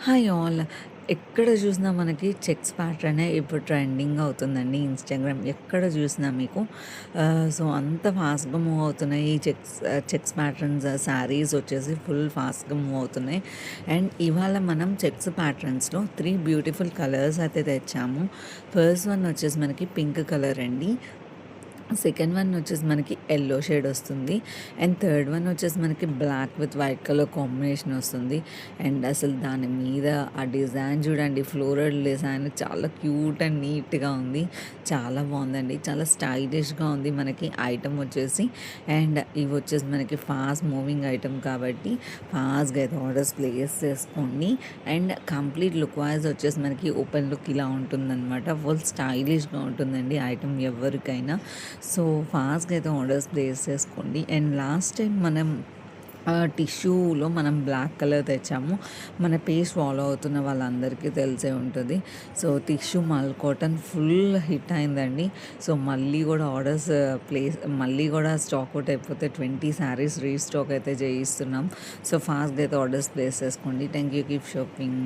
Hi all. ఎక్కడ చూసినా మనకి చెక్స్ ప్యాటర్నే ఇప్పుడు ట్రెండింగ్ అవుతుందండి ఇన్‌స్టాగ్రామ్. ఎక్కడ చూసినా మీకు సో, అంత ఫాస్ట్‌గా మూవ్ అవుతున్నాయి. ఈ చెక్స్ ప్యాటర్న్స్ శారీస్ వచ్చేసి ఫుల్ ఫాస్ట్‌గా మూవ్ అవుతున్నాయి. అండ్ ఇవాళ మనం చెక్స్ ప్యాటర్న్స్‌లో 3 బ్యూటిఫుల్ కలర్స్ అయితే తెచ్చాము. ఫస్ట్ వన్ వచ్చేసి మనకి పింక్ కలర్ అండి. సెకండ్ వన్ వచ్చేసి మనకి యెల్లో షేడ్ వస్తుంది. అండ్ థర్డ్ వన్ వచ్చేసి మనకి black with white colour combination వస్తుంది. అండ్ అసలు దాని మీద ఆ డిజైన్ చూడండి, ఫ్లోరల్ డిజైన్ చాలా క్యూట్ అండ్ నీట్‌గా ఉంది. చాలా బావుందండి. చాలా స్టైలిష్‌గా ఉంది మనకి ఐటెమ్ వచ్చేసి. అండ్ ఇవి వచ్చేసి మనకి ఫాస్ట్ మూవింగ్ ఐటెమ్ కాబట్టి ఫాస్ట్‌గా అయితే ఆర్డర్స్ ప్లేస్ చేసుకోండి. అండ్ కంప్లీట్ లుక్ వైస్ వచ్చేసి మనకి ఓపెన్ లుక్ ఇలా ఉంటుందనమాట. ఫుల్ స్టైలిష్‌గా ఉంటుందండి ఐటెమ్ ఎవరికైనా. సో, ఫాస్ట్‌గా అయితే ఆర్డర్స్ ప్లేస్ చేసుకోండి. అండ్ లాస్ట్ టైం మనం టిష్యూలో మనం బ్లాక్ కలర్ తెచ్చాము. మన పేజ్ ఫాలో అవుతున్న వాళ్ళందరికీ తెలిసే ఉంటది. సో, టిష్యూ మల్ కాటన్ ఫుల్ హిట్ అయిందండి. సో, మళ్ళీ గూడా స్టాక్ ఔట్ అయిపోతే 20 శారీస్ రీస్టాక్ అయితే చేయిస్తున్నాం. సో, ఫాస్ట్‌గా అయితే ఆర్డర్స్ ప్లేస్ చేసుకోండి. Thank you. Keep shopping.